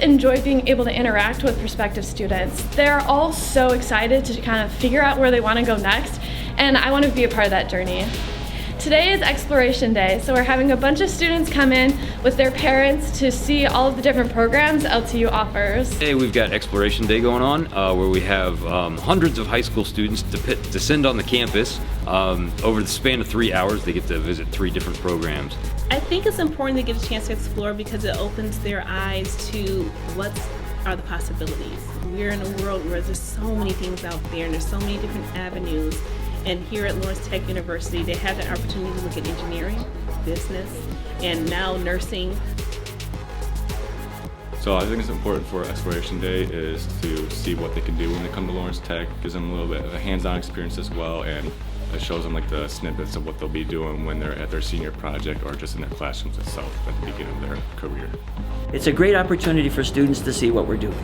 enjoy being able to interact with prospective students. They're all so excited to kind of figure out where they want to go next, and I want to be a part of that journey. Today is Exploration Day, so we're having a bunch of students come in with their parents to see all of the different programs LTU offers. Today we've got Exploration Day going on, where we have hundreds of high school students descend on the campus. Over the span of 3 hours, they get to visit 3 different programs. I think it's important to get a chance to explore because it opens their eyes to what are the possibilities. We're in a world where there's so many things out there and there's so many different avenues. And here at Lawrence Tech University, they have the opportunity to look at engineering, business, and now nursing. So I think it's important for Exploration Day is to see what they can do when they come to Lawrence Tech. Gives them a little bit of a hands-on experience as well, and it shows them like the snippets of what they'll be doing when they're at their senior project or just in their classrooms itself at the beginning of their career. It's a great opportunity for students to see what we're doing.